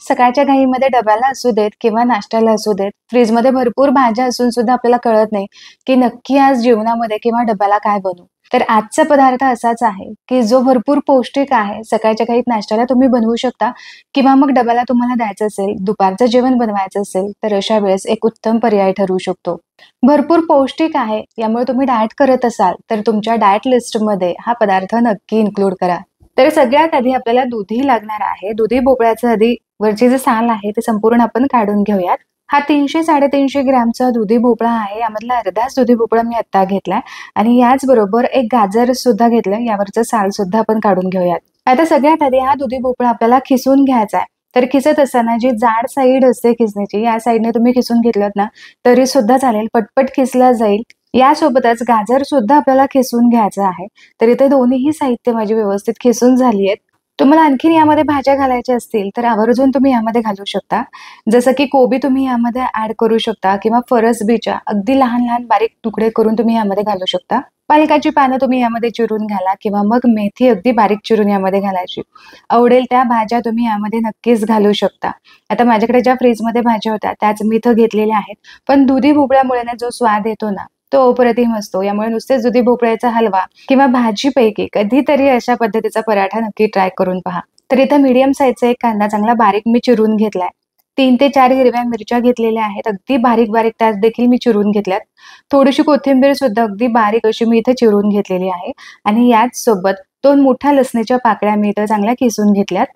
सकाळच्या घाईमध्ये डब्याला असू देत किंवा नाश्त्याला असू देत, फ्रीजमध्ये भरपूर भाज्या असून सुद्धा आपल्याला कळत नाही की नक्की आज जेवणामध्ये किंवा डब्याला काय बनवू. तर आजचा पदार्थ असाच आहे की जो भरपूर पौष्टिक आहे. सकाळच्या घाईत नाश्त्याला तुम्ही बनवू शकता किंवा मग डब्याला तुम्हाला द्यायचं असेल, दुपारचं जेवण बनवायचं असेल, तर अशा वेळेस एक उत्तम पर्याय ठरू शकतो. भरपूर पौष्टिक आहे, यामुळे तुम्ही डाएट करत असाल तर तुमच्या डाएट लिस्टमध्ये हा पदार्थ नक्की इन्क्लूड करा. तर सगळ्यात आधी आपल्याला दुधी लागणार आहे. दुधी भोपळ्याचं आधी वरची जे साल आहे ते संपूर्ण आपण काढून घेऊयात. हा 300-350 ग्रॅमचा दुधी भोपळा आहे. यामधला अर्धाच दुधी भोपळा मी आता घेतलाय आणि याचबरोबर एक गाजर सुद्धा घेतलंय. यावरचं साल सुद्धा आपण काढून घेऊयात. आता सगळ्यात आधी हा दुधी भोपळा आपल्याला खिसून घ्यायचा आहे. तर खिसत असताना जी जाड साईड असते खिसणीची, या साईडने तुम्ही खिसून घेतलं ना तरी सुद्धा चालेल, पटपट खिसला जाईल. यासोबतच गाजर सुद्धा आपल्याला खिसून घ्यायचं आहे. तर इथे दोन्हीही साहित्य माझी व्यवस्थित खिसून झाली आहेत. तुम्हाला आणखीन यामध्ये भाज्या घालायच्या असतील तर आवर्जून तुम्ही यामध्ये घालू शकता. जसं की कोबी तुम्ही यामध्ये ऍड करू शकता किंवा फरसबीच्या अगदी लहान लहान बारीक तुकडे करून तुम्ही यामध्ये घालू शकता. पालकाची पानं तुम्ही यामध्ये चिरून घाला किंवा मग मेथी अगदी बारीक चिरून यामध्ये घालायची. आवडेल त्या भाज्या तुम्ही यामध्ये नक्कीच घालू शकता. आता माझ्याकडे ज्या फ्रीजमध्ये भाज्या होत्या त्याच मी इथं घेतलेल्या आहेत. पण दुधी भोपळ्यामुळे ना जो स्वाद येतो ना तो अप्रतिम असतो. यामुळे नुसतेच दुधी भोपळ्याचा हलवा किंवा भाजीपैकी कधीतरी अशा पद्धतीचा पराठा नक्की ट्राय करून पहा. तर इथं मीडियम साईजचा एक कांदा चांगला बारीक मी चिरून घेतलाय. 3 ते 4 हिरव्या मिरच्या घेतलेल्या आहेत. अगदी बारीक बारीक त्याच देखील मी चिरून घेतल्यात. थोडीशी कोथिंबीर सुद्धा अगदी बारीक अशी मी इथे चिरून घेतलेली आहे आणि याच सोबत 2 मोठ्या लसणीच्या पाकळ्या मी इथं चांगल्या किसून घेतल्यात.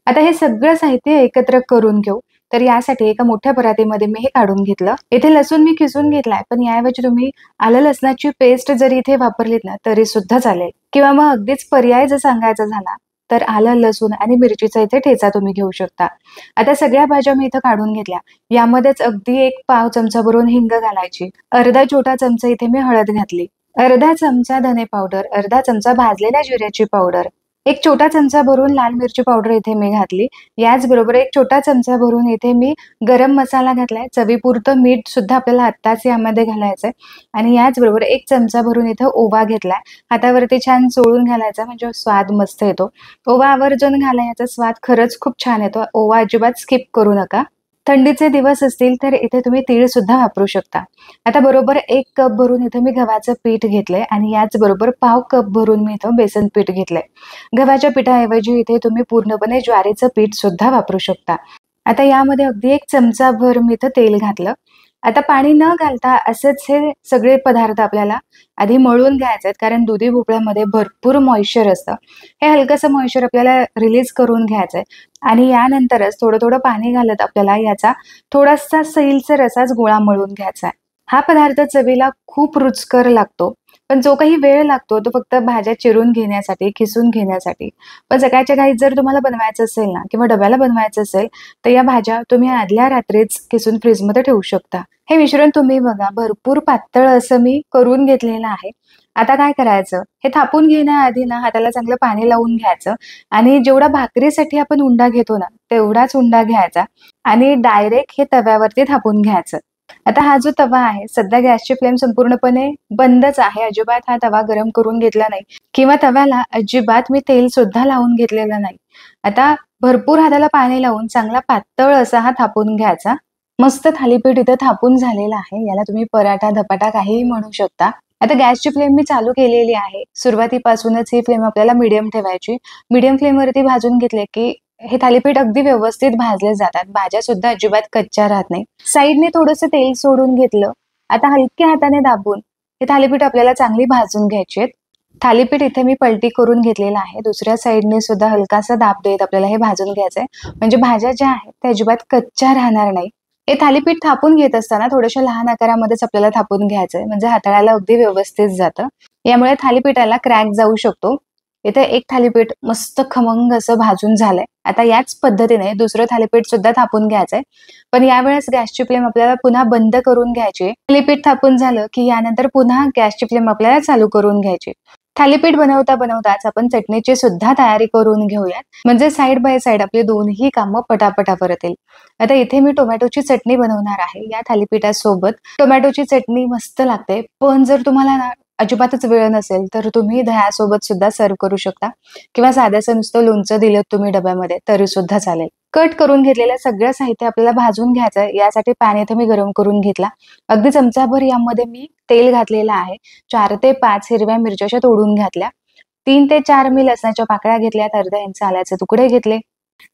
आता हे सगळं साहित्य एकत्र करून घेऊ. तर यासाठी एका मोठ्या परातीमध्ये मी हे काढून घेतलं. इथे लसूण मी खिसून घेतलाय, पण याऐवजी तुम्ही आलं लसणाची पेस्ट जरी इथे वापरलीत ना तरी सुद्धा चालेल. किंवा मग अगदीच पर्याय जर सांगायचा झाला तर आलं लसूण आणि मिरचीचा इथे ठेचा तुम्ही घेऊ शकता. आता सगळ्या भाज्या मी इथं काढून घेतल्या. यामध्येच अगदी 1 पाव चमचा भरून हिंग घालायची. अर्धा छोटा चमचा इथे मी हळद घातली. अर्धा चमचा धने पावडर, अर्धा चमचा भाजलेल्या जिऱ्याची पावडर, 1 छोटा चमचा भरून लाल मिरची पावडर इथे मी घातली. याचबरोबर 1 छोटा चमचा भरून इथे मी गरम मसाला घातलाय. चवीपुरतं मीठ सुद्धा आपल्याला आत्ताच यामध्ये घालायचंय आणि याचबरोबर 1 चमचा भरून इथं ओवा घेतलाय. हातावरती छान चोळून घालायचा म्हणजे स्वाद मस्त येतो. ओवा आवर्जून घाला, याचा स्वाद खरंच खूप छान येतो. ओवा अजिबात स्किप करू नका. थंडीचे दिवस असतील तर इथे तुम्ही तीळ सुद्धा वापरू शकता. आता बरोबर 1 कप भरून इथे मी गव्हाचं पीठ घेतलंय आणि याचबरोबर पाव कप भरून मी इथं बेसन पीठ घेतलंय. गव्हाच्या पिठाऐवजी इथे तुम्ही पूर्णपणे ज्वारीचं पीठ सुद्धा वापरू शकता. आता यामध्ये अगदी 1 चमचा भर मी इथं तेल घातलं. आता पाणी न घालता असेच हे सगळे पदार्थ आपल्याला आधी मळून घ्यायचे आहेत, कारण दुधी भोपळ्यामध्ये भरपूर मॉइश्चर असतं. हे हलकंसं मॉइश्चर आपल्याला रिलीज करून घ्यायचंय आणि यानंतरच थोडं थोडं पाणी घालत आपल्याला याचा थोडासा सैलसर असाच गोळा मळून घ्यायचा आहे. हा पदार्थ चवीला खूप रुचकर लागतो, पण जो काही वेळ लागतो तो फक्त भाज्या चिरून घेण्यासाठी, खिसून घेण्यासाठी. पण सकाळच्या घाईत जर तुम्हाला बनवायचं असेल ना किंवा डब्याला बनवायचं असेल तर या भाज्या तुम्ही आदल्या रात्रीच खिसून फ्रीजमध्ये ठेवू शकता. हे मिश्रण तुम्ही बघा भरपूर पातळ असं मी करून घेतलेलं आहे. आता काय करायचं, हे थापून घेण्याआधी ना हाताला चांगलं पाणी लावून घ्यायचं आणि जेवढा भाकरीसाठी आपण उंडा घेतो ना तेवढाच उंडा घ्यायचा आणि डायरेक्ट हे तव्यावरती थापून घ्यायचं. आता हा जो तवा आहे सध्या गॅसची फ्लेम संपूर्णपणे बंदच आहे. अजिबात हा तवा गरम करून घेतला नाही किंवा तव्याला अजिबात मी तेल सुद्धा लावून घेतलेलं नाही. आता भरपूर हाताला पाणी लावून चांगला पातळ असा हा थापून घ्यायचा. मस्त थालीपीठ इथं थापून झालेलं आहे. याला तुम्ही पराठा, धपाटा काहीही म्हणू शकता. आता गॅसची फ्लेम मी चालू केलेली आहे. सुरुवातीपासूनच ही फ्लेम आपल्याला मीडियम ठेवायची. मीडियम फ्लेमवरती भाजून घेतले की हे थालीपीठ अगदी व्यवस्थित भाजले जातात. भाज्या सुद्धा अजिबात कच्च्या राहत नाही. साईडने थोडंसं तेल सोडून घेतलं. आता हलक्या हाताने दाबून हे थालीपीठ आपल्याला चांगली भाजून घ्यायची आहेत. थालीपीठ इथे मी पलटी करून घेतलेलं आहे. दुसऱ्या साईडने सुद्धा हलकासा दाब देत आपल्याला हे भाजून घ्यायचंय, म्हणजे भाज्या ज्या आहेत त्या अजिबात कच्च्या राहणार नाही. हे थालीपीठ थापून घेत असताना थोड्याशा लहान आकारामध्येच आपल्याला थापून घ्यायचंय, म्हणजे हाताळायला अगदी व्यवस्थित जातं. यामुळे थालीपीठाला क्रॅक जाऊ शकतो. इथे एक थालीपीठ मस्त खमंग असं भाजून झालंय. आता याच पद्धतीने दुसरं थालीपीठ सुद्धा थापून घ्यायचंय, पण यावेळेस गॅसची फ्लेम आपल्याला पुन्हा बंद करून घ्यायची. थालीपीठ थापून झालं की यानंतर पुन्हा गॅसची फ्लेम आपल्याला चालू करून घ्यायची. थालीपीठ बनवता बनवताच आपण चटणीची सुद्धा तयारी करून घेऊयात, म्हणजे साईड बाय साईड आपली दोन्ही कामं पटापटा परतील. आता इथे मी टोमॅटोची चटणी बनवणार आहे. या थालीपीठासोबत टोमॅटोची चटणी मस्त लागते, पण जर तुम्हाला ना अजिबातच वेळ नसेल तर तुम्ही दह्यासोबत सुद्धा सर्व करू शकता किंवा साधंसं नुसतं लोणचं दिलं तुम्ही डब्यामध्ये तरी सुद्धा चालेल. कट करून घेतलेलं सगळं साहित्य आपल्याला भाजून घ्यायचं. यासाठी पॅन इथे मी गरम करून घेतला. अगदी चमचाभर यामध्ये मी तेल घातलेलं आहे. 4 ते 5 हिरव्या मिरच्या अशा तोडून घातल्या. 3 ते 4 मी लसणाच्या पाकळ्या घेतल्यात. अर्धा इंच आल्याचे तुकडे घेतले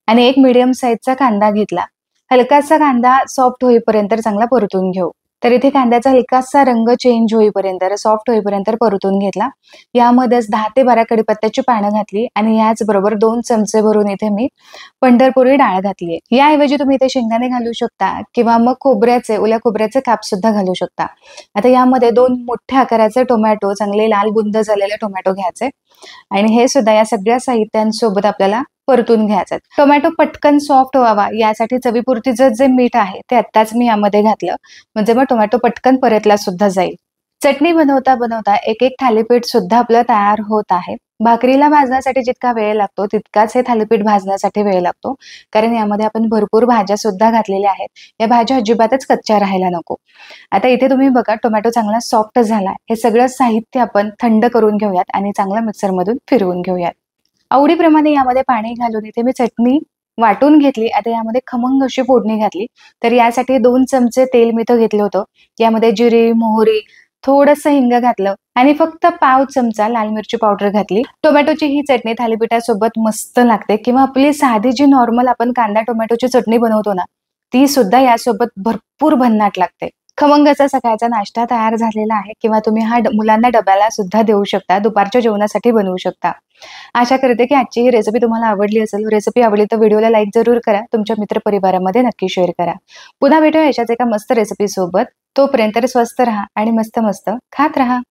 आणि एक मीडियम साईजचा कांदा घेतला. हलकासा कांदा सॉफ्ट होईपर्यंत चांगला परतून घेऊ. तर इथे कांद्याचा हलकासा रंग चेंज होईपर्यंत, सॉफ्ट होईपर्यंत परतून घेतला. यामध्येच 10 ते 12 कढीपत्त्याची पानं घातली आणि याचबरोबर 2 चमचे भरून इथे मी पंढरपुरी डाळ घातली आहे. याऐवजी तुम्ही इथे शेंगदाणे घालू शकता किंवा मग ओल्या खोबऱ्याचे काप सुद्धा घालू शकता. आता यामध्ये 2 मोठ्या आकाराचे टोमॅटो, चांगले लाल बुंद झालेले टोमॅटो घ्यायचे आणि हे सुद्धा या सगळ्या साहित्यांसोबत आपल्याला परतून घ्यायचं. टोमॅटो पटकन सॉफ्ट व्हावा यासाठी चवीपुरतीचं जे मीठ आहे ते आत्ताच मी यामध्ये घातलं, म्हणजे मग टोमॅटो पटकन परतला सुद्धा जाईल. चटणी बनवता बनवता एक एक थालीपीठ सुद्धा आपलं तयार होत आहे. भाकरीला भाजण्यासाठी जितका वेळ लागतो तितकाच हे थालीपीठ भाजण्यासाठी वेळ लागतो, कारण यामध्ये आपण भरपूर भाज्या सुद्धा घातलेल्या आहेत. या भाज्या अजिबातच कच्च्या राहायला नको. आता इथे तुम्ही बघा टोमॅटो चांगला सॉफ्ट झाला. हे सगळं साहित्य आपण थंड करून घेऊयात आणि चांगला मिक्सरमधून फिरवून घेऊयात. आवडीप्रमाणे यामध्ये पाणी घालून इथे मी चटणी वाटून घेतली. आता यामध्ये खमंग अशी फोडणी घातली. तर यासाठी 2 चमचे तेल मी इथं घेतलं होतं. यामध्ये जिरे, मोहरी, थोडंसं हिंग घातलं आणि फक्त पाव चमचा लाल मिरची पावडर घातली. टोमॅटोची ही चटणी थालीपीठासोबत मस्त लागते किंवा आपली साधी जी नॉर्मल आपण कांदा टोमॅटोची चटणी बनवतो ना, ती सुद्धा यासोबत भरपूर भन्नाट लागते. खमंग असा सकाळचा नाश्ता तयार झालेला आहे किंवा तुम्ही हा मुलांना डब्याला सुद्धा देऊ शकता, दुपारच्या जेवणासाठी बनवू शकता. आशा करते की आजची ही रेसिपी तुम्हाला आवडली असेल. रेसिपी आवडली तर व्हिडिओला लाईक जरूर करा. तुमच्या मित्रपरिवारामध्ये नक्की शेअर करा. पुन्हा भेटूया अशाच एका मस्त रेसिपी सोबत. तोपर्यंत स्वस्त राहा आणि मस्त मस्त खात राहा.